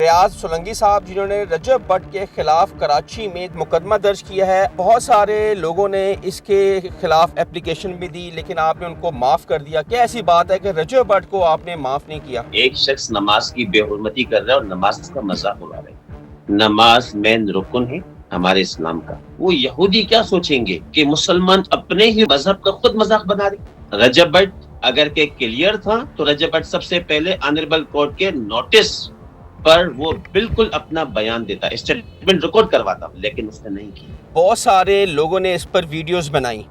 रियाज सोलंकी साहब जिन्होंने रजब भट्ट के खिलाफ कराची में मुकदमा दर्ज किया है। बहुत सारे लोगों ने इसके खिलाफ एप्लीकेशन भी दी लेकिन आपने उनको माफ़ कर दिया। क्या ऐसी बात है कि रजब भट्ट को आपने माफ़ नहीं किया? एक शख्स नमाज की बेहुरमती कर रहा है और नमाज का मजाक उड़ा रहे हैं। नमाज मेन रुकन है हमारे इस्लाम का। वो यहूदी क्या सोचेंगे कि मुसलमान अपने ही मजहब का खुद मजाक बना रहे। रजब भट्ट अगर के क्लियर था तो रजब भट्ट सबसे पहले ऑनरेबल कोर्ट के नोटिस पर वो बिल्कुल अपना बयान देता, स्टेटमेंट रिकॉर्ड करवाता, लेकिन उसने नहीं की। बहुत सारे लोगों ने इस पर वीडियोस बनाई,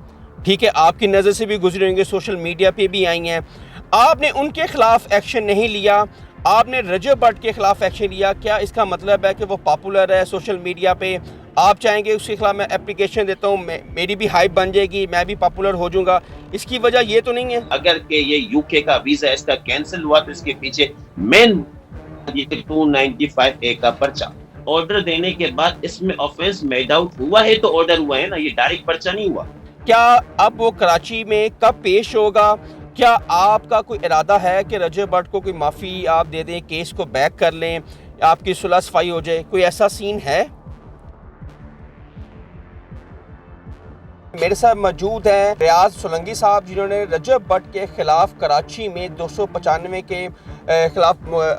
ठीक है, आपकी नज़र से भी गुजरे होंगे, सोशल मीडिया पे भी आई हैं। आपने उनके खिलाफ एक्शन नहीं लिया, आपने रजब भट्ट के खिलाफ एक्शन लिया। क्या इसका मतलब है कि वो पॉपुलर है सोशल मीडिया पे, आप चाहेंगे उसके खिलाफ मैं एप्लीकेशन देता हूँ, मेरी भी हाइप बन जाएगी, मैं भी पॉपुलर हो जाऊंगा? इसकी वजह ये तो नहीं है? अगर के ये यूके का वीजा इसका कैंसिल हुआ तो इसके पीछे मेन 295A का पर्चा ऑर्डर देने के बाद इसमें ऑफेंस मेड आउट हुआ है तो ऑर्डर हुआ है ना, ये डायरेक्ट पर्चा नहीं हुआ। क्या अब वो कराची में कब पेश होगा? क्या आपका कोई इरादा है कि रजब भट्ट को कोई माफ़ी आप दे दें, केस को बैक कर लें, आपकी सुलह सफाई हो जाए? कोई ऐसा सीन है? मेरे साथ मौजूद हैं रियाज सोलंकी साहब जिन्होंने रजब भट्ट के खिलाफ कराची में 295 के खिलाफ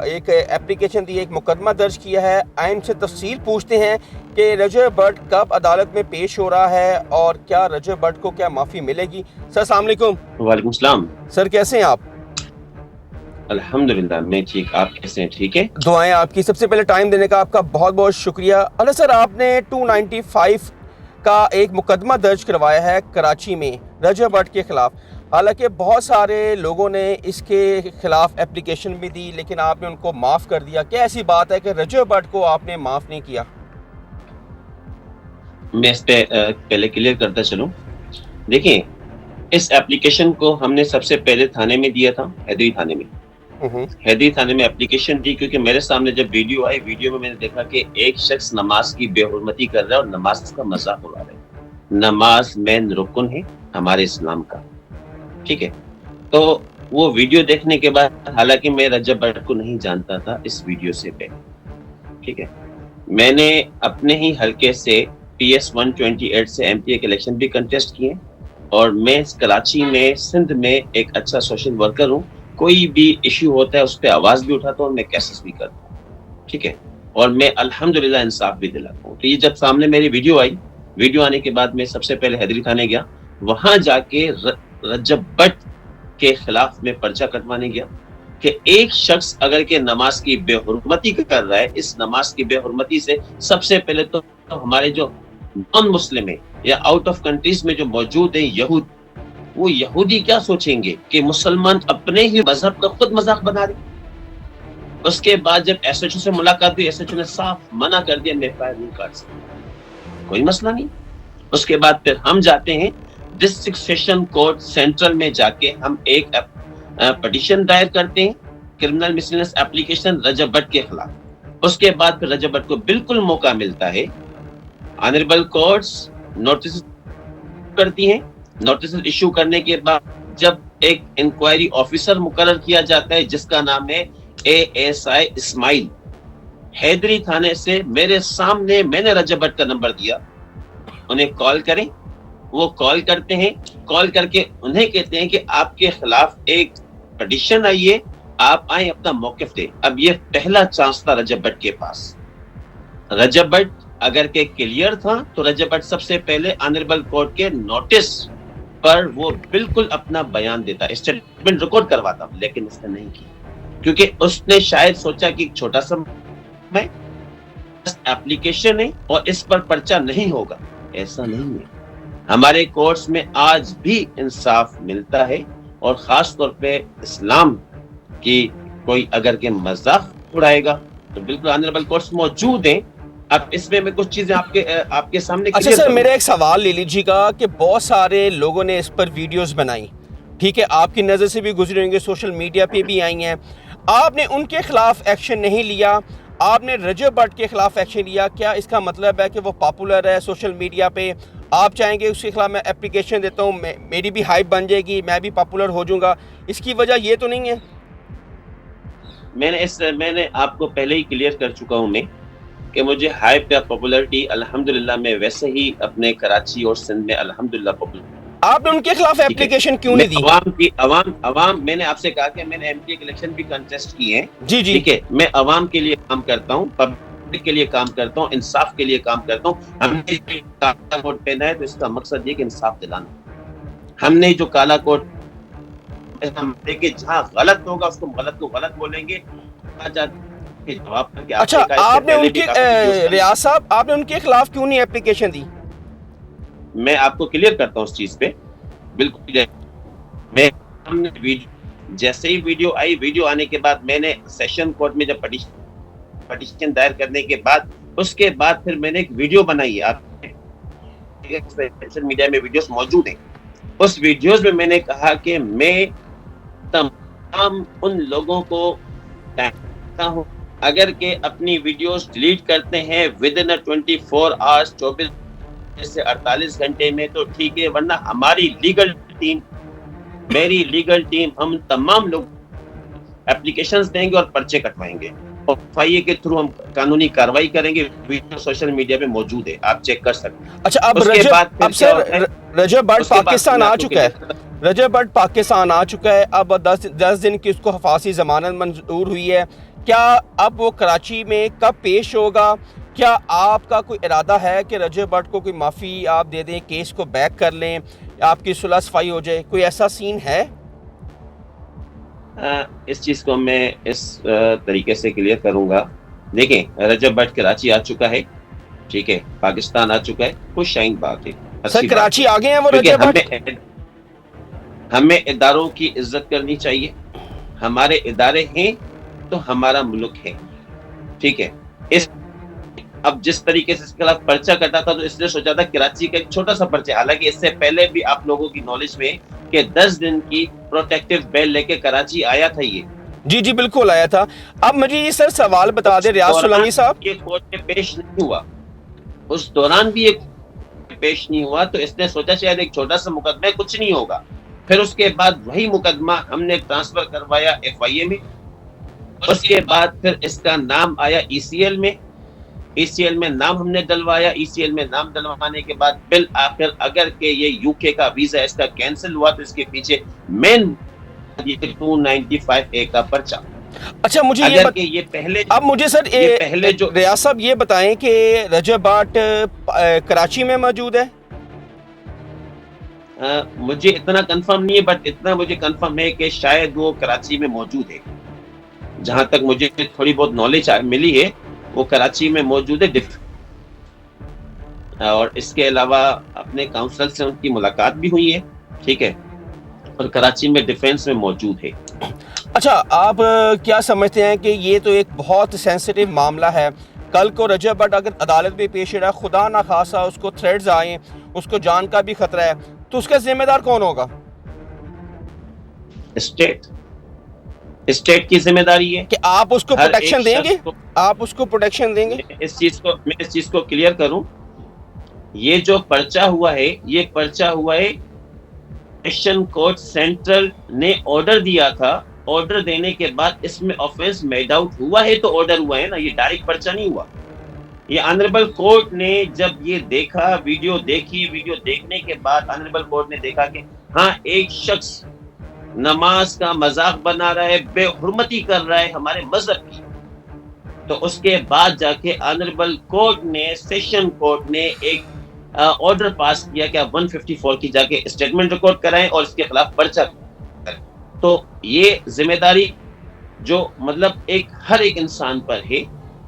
एक एप्लीकेशन दी, एक मुकदमा दर्ज किया है। आइन से तफसील पूछते हैं कि रजब भट्ट कब अदालत में पेश हो रहा है और क्या रजब भट्ट को क्या माफ़ी मिलेगी। सर अस्सलाम वालेकुम। वालेकुम सलाम। सर कैसे हैं आप? अल्हम्दुलिल्लाह मैं ठीक, आप कैसे हैं? ठीक है, दुआएं आपकी। सबसे पहले टाइम देने का आपका बहुत बहुत शुक्रिया। अल्लाह सर, आपने 295 का एक मुकदमा दर्ज करवाया है कराची में रजब भट्ट के खिलाफ। हालांकि बहुत सारे लोगों ने इसके खिलाफ एप्लीकेशन भी दी लेकिन आपने उनको माफ़ कर दिया। क्या ऐसी बात है कि रजब भट्ट को आपने माफ़ नहीं किया? मैं इस पे पहले क्लियर करता चलूं। देखिए, इस एप्लीकेशन को हमने सबसे पहले थाने में दिया था, हैदरी थाने में। हैदरी थाने में एप्लीकेशन दी क्योंकि मेरे सामने जब वीडियो आई, वीडियो में मैंने देखा कि एक शख्स नमाज की बेहुरमती कर रहा है और नमाज का मजाक उड़ा रहा है। नमाज मेन रुकन है हमारे इस्लाम का, ठीक है। तो वो वीडियो देखने के बाद, हालांकि मैं रजब भट्ट को नहीं जानता था इस वीडियो से पहले, ठीक है, मैंने अपने ही हल्के से PS 128 से MPA के इलेक्शन भी कंटेस्ट किए और मैं कराची में, सिंध में एक अच्छा सोशल वर्कर हूँ। कोई भी इश्यू होता है उस पर आवाज भी उठाता हूँ, मैं केसेस भी करता हूँ, ठीक है, और मैं अल्हम्दुलिल्लाह इंसाफ भी दिलाता हूँ। तो ये जब सामने मेरी वीडियो आई, वीडियो आने के बाद मैं सबसे पहले हैदरी थाने गया, वहां जाके रजब भट्ट के खिलाफ में पर्चा कटवाने गया कि एक शख्स अगर के नमाज की बेहुरमती कर रहा है, इस नमाज की बेहुरमती से सबसे पहले तो हमारे जो नॉन मुस्लिम है या आउट ऑफ कंट्रीज में जो मौजूद है यहूद, वो यहूदी क्या सोचेंगे कि मुसलमान अपने ही मजहब का खुद मजाक बना रहे। उसके बाद जब SHO से मुलाकात हुई, SHO ने साफ मना कर दिया, मैं फायर नहीं काट सकता, कोई मसला नहीं। उसके बाद फिर हम जाते हैं डिस्ट्रिक्ट सेशन कोर्ट सेंट्रल में, जाके हम एक पिटीशन दायर करते हैं, क्रिमिनल मिसलेनियस एप्लीकेशन रजब भट्ट के खिलाफ। उसके बाद फिर रजब भट्ट को बिल्कुल मौका मिलता है, ऑनरेबल कोर्ट्स नोटिस करती हैं। नोटिस इशू करने के बाद जब एक इंक्वायरी ऑफिसर मुकर्रर किया जाता है जिसका नाम है ASI इस्माइल, हैदरी थाने से मेरे सामने मैंने रजब भट्ट का नंबर दिया, उन्हें कॉल करें। वो कॉल करते हैं, कॉल करके उन्हें कहते हैं कि आपके खिलाफ एक पिटीशन आई है, आप आए अपना मौकिफ दें। अब ये पहला चांस था रजब भट्ट के पास। रजब भट्ट अगर के क्लियर था तो रजब भट्ट सबसे पहले ऑनरेबल कोर्ट के नोटिस पर वो बिल्कुल अपना बयान देता, स्टेटमेंट रिकॉर्ड करवाता, लेकिन उसने नहीं की क्योंकि उसने शायद सोचा कि छोटा सा एप्लीकेशन है और इस पर पर्चा नहीं होगा। ऐसा नहीं है, हमारे कोर्ट्स में आज भी इंसाफ मिलता है और खास तौर पे इस्लाम की कोई अगर के मजाक उड़ाएगा तो बिल्कुल ऑनरेबल कोर्ट्स मौजूद हैं। अब इसमें मैं कुछ चीजें आपके सामने। अच्छा सर, मेरा एक सवाल ले लीजिएगा कि बहुत सारे लोगों ने इस पर वीडियोस बनाई, ठीक है, आपकी नज़र से भी गुजरे होंगे, सोशल मीडिया पे भी आई हैं। आपने उनके खिलाफ एक्शन नहीं लिया, आपने रजब भट्ट के खिलाफ एक्शन लिया। क्या इसका मतलब है कि वो पॉपुलर है सोशल मीडिया पे, आप चाहेंगे उसके खिलाफ मैं एप्लीकेशन देता हूँ, मेरी भी हाइप बन जाएगी, मैं भी पॉपुलर हो जाऊँगा? इसकी वजह ये तो नहीं है? मैंने आपको पहले ही क्लियर कर चुका हूं मैं कि मुझे हाइप या पॉपुलैरिटी अल्हम्दुलिल्लाह मैं वैसे ही अपने कराची और सिंध में अल्हम्दुलिल्लाह पॉपुलर। आपने उनके खिलाफ एप्लीकेशन क्यों नहीं दी? अवाम मैंने आपसे कहा कि मैंने एमपी के इलेक्शन भी कंटेस्ट किए हैं। जी जी ठीक है, मैं अवाम के लिए काम करता हूँ, पब्लिक के लिए काम करता हूँ, इंसाफ के लिए काम करता हूँ। हमने काला कोट पहना है तो इसका मकसद ये कि इंसाफ दिलाना। हमने जो काला कोट हम देखिए जहाँ गलत होगा उसको गलत को गलत बोलेंगे। जवाब करके अच्छा, आपने उनके रियाज साहब आपने उनके खिलाफ क्यों नहीं एप्लीकेशन दी? मैं आपको क्लियर करता हूँ उस चीज पे। बिल्कुल, मैं हमने जैसे ही वीडियो आने के बाद मैंने सेशन कोर्ट में जब पटिशन दायर करने के बाद उसके बाद फिर मैंने एक वीडियो बनाई है। आप सोशल मीडिया में वीडियोस मौजूद हैं। उस वीडियोस में मैंने कहा कि मैं तमाम उन लोगों को कहता हूँ अगर के अपनी वीडियोस डिलीट करते हैं विद इन 24 आवर्स 24 से 48 घंटे में तो ठीक है, वरना हमारी लीगल टीम, मेरी लीगल टीम, हम तमाम लोग एप्लीकेशंस देंगे और पर्चे कटवाएंगे और एफआईए के थ्रू हम कानूनी कार्रवाई करेंगे। वीडियो सोशल मीडिया पे मौजूद है, आप चेक कर सकते हैं। अच्छा, अब रजब भट्ट पाकिस्तान आ चुका है। रजब भट्ट पाकिस्तान आ चुका है। अब 10 दिन की उसको हफाजी जमानत मंजूर हुई है। क्या अब वो कराची में कब पेश होगा? क्या आपका कोई इरादा है कि रजब भट्ट को कोई माफ़ी आप दे दें, केस को बैक कर लें, आपकी सुलह सफाई हो जाए? कोई ऐसा सीन है? इस चीज को मैं इस तरीके से क्लियर करूंगा। देखें, रजब भट्ट कराची आ चुका है, ठीक है, पाकिस्तान आ चुका है, खुश शाइन बात है। सर, कराची आ गए हैं वो रजब भट्ट? हमें इदारों की इज्जत करनी चाहिए। हमारे इदारे हैं तो हमारा मुल्क है, ठीक है। इस अब जिस तरीके से इसके खिलाफ पर्चा कटा था तो इसलिए सोचा था कराची का एक छोटा सा पर्चा, हालांकि इससे पहले भी आप लोगों की नॉलेज में कि 10 दिन की प्रोटेक्टिव बेल लेके कराची आया था ये। जी जी बिल्कुल आया था। अब मुझे ये सर सवाल बता दे रियाज सोलंकी साहब, ये कोर्ट में पेश नहीं हुआ, उस दौरान भी एक पेश नहीं हुआ तो इसने सोचा शायद एक छोटा सा मुकदमा है, कुछ नहीं होगा। फिर उसके बाद वही मुकदमा हमने ट्रांसफर करवाया एफआईए में। उसके बाद फिर इसका नाम आया ईसीएल में। ईसीएल में नाम हमने डलवाया। ईसीएल में नाम डलवाने के बाद बिल आखिर अगर के ये यूके का वीजा इसका कैंसिल हुआ तो इसके पीछे मेन 295A का पर्चा। अच्छा, मुझे ये पहले, अब मुझे सर ये पहले जो रियाज साहब ये बताएं कि रजब भट्ट कराची में मौजूद है? मुझे इतना कंफर्म नहीं है, बट इतना मुझे कंफर्म है कि शायद वो कराची में मौजूद है। जहां तक मुझे थोड़ी बहुत नॉलेज मिली है वो कराची में मौजूद है। और इसके अलावा अपने काउंसिल से उनकी मुलाकात भी हुई है, ठीक है, और कराची में डिफेंस में मौजूद है। अच्छा, आप क्या समझते हैं कि ये तो एक बहुत सेंसिटिव मामला है। कल को रजब भट्ट अगर अदालत में पेश रहा, खुदा ना खासा उसको थ्रेट्स आए, उसको जान का भी खतरा है, तो उसका जिम्मेदार कौन होगा? स्टेट की जिम्मेदारी है कि आप उसको प्रोटेक्शन देंगे। आप उसको प्रोटेक्शन देंगे। मैं इस चीज को क्लियर करूं, ये जो पर्चा हुआ है ये पर्चा हुआ है सेशन कोर्ट सेंट्रल ने ऑर्डर दिया था। ऑर्डर देने के बाद इसमें ऑफेंस मेड आउट हुआ है तो ऑर्डर हुआ है ना, ये डायरेक्ट पर्चा नहीं हुआ। ये ऑनरेबल कोर्ट ने जब ये देखा, वीडियो देखी, वीडियो देखने के बाद ऑनरेबल कोर्ट ने देखा कि हाँ एक शख्स नमाज का मजाक बना रहा है, बेहुरमती कर रहा है हमारे मजहब की, तो उसके बाद जाके ऑनरेबल कोर्ट ने, सेशन कोर्ट ने एक ऑर्डर पास किया कि आप 154 की जाके स्टेटमेंट रिकॉर्ड कराएं और इसके खिलाफ पर्चा करें। तो ये जिम्मेदारी जो मतलब हर एक इंसान पर है,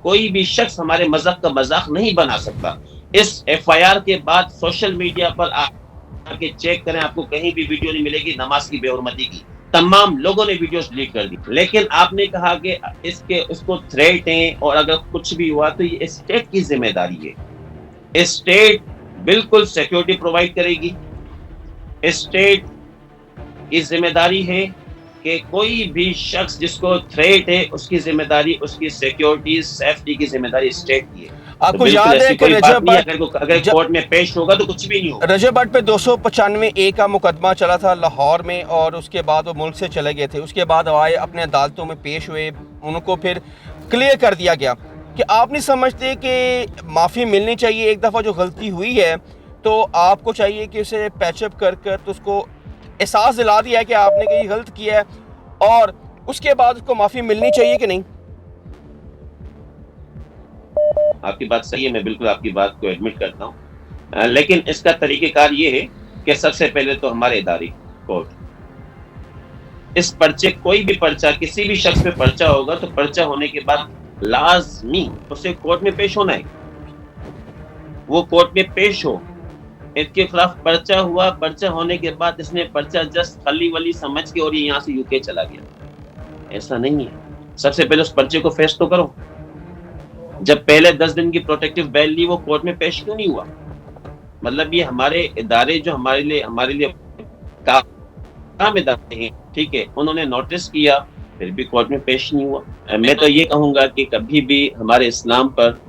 कोई भी शख्स हमारे मजहब का मजाक नहीं बना सकता। इस एफआईआर के बाद सोशल मीडिया पर आके चेक करें, आपको कहीं भी वीडियो नहीं मिलेगी नमाज की बेहुरमती की। तमाम लोगों ने वीडियोस डिलीट कर दी। लेकिन आपने कहा कि उसको थ्रेट है और अगर कुछ भी हुआ तो ये स्टेट की जिम्मेदारी है। स्टेट बिल्कुल सिक्योरिटी प्रोवाइड करेगी। स्टेट की जिम्मेदारी है कि कोई भी शख्स जिसको थ्रेट है उसकी जिम्मेदारी, उसकी सिक्योरिटी सेफ्टी की जिम्मेदारी स्टेट की है। आपको बिल्कुल याद है ऐसी कि कोई बात रजब नहीं है, भट्ट अगर कोर्ट में पेश होगा तो कुछ भी नहीं होगा। रजब भट्ट पे 295 का मुकदमा चला था लाहौर में, और उसके बाद वो मुल्क से चले गए थे। उसके बाद वो आए, अपने अदालतों में पेश हुए, उनको फिर क्लियर कर दिया गया कि आप नहीं समझते कि माफ़ी मिलनी चाहिए। एक दफ़ा जो गलती हुई है तो आपको चाहिए कि उसे पैचअप कर कर तो उसको एहसास दिला दिया है कि आपने कहीं गलत किया है, और उसके बाद उसको माफ़ी मिलनी चाहिए कि नहीं? आपकी बात सही है, मैं बिल्कुल आपकी बात को एडमिट करता हूँ, लेकिन इसका तरीक़ेकार ये है कि सबसे पहले तो हमारे इदारे कोर्ट, इस पर्चे, कोई भी पर्चा किसी भी शख्स पे पर्चा होगा तो पर्चा होने के बाद लाजमी उसे कोर्ट में पेश होना है। वो कोर्ट में पेश हो, इसके खिलाफ पर्चा हुआ, पर्चा होने के बाद इसने पर्चा जस्ट खली वली समझ के और ये यहाँ से यूके चला गया, ऐसा नहीं है। सबसे पहले उस पर्चे को फेस तो करो। जब पहले 10 दिन की प्रोटेक्टिव बेल ली, वो कोर्ट में पेश क्यों नहीं हुआ? मतलब ये हमारे इदारे जो हमारे लिए काम इदारे हैं, ठीक है, उन्होंने नोटिस किया फिर भी कोर्ट में पेश नहीं हुआ। मैं तो ये कहूँगा कि कभी भी हमारे इस्लाम पर,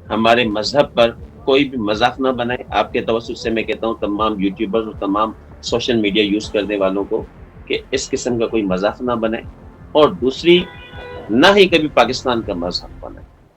हमारे मजहब पर कोई भी मजाक ना बनाए। आपके तवज्जुह से मैं कहता हूँ तमाम यूट्यूबर्स और तमाम सोशल मीडिया यूज करने वालों को कि इस किस्म का कोई मजाक ना बनाए, और दूसरी ना ही कभी पाकिस्तान का मजहब बनाए।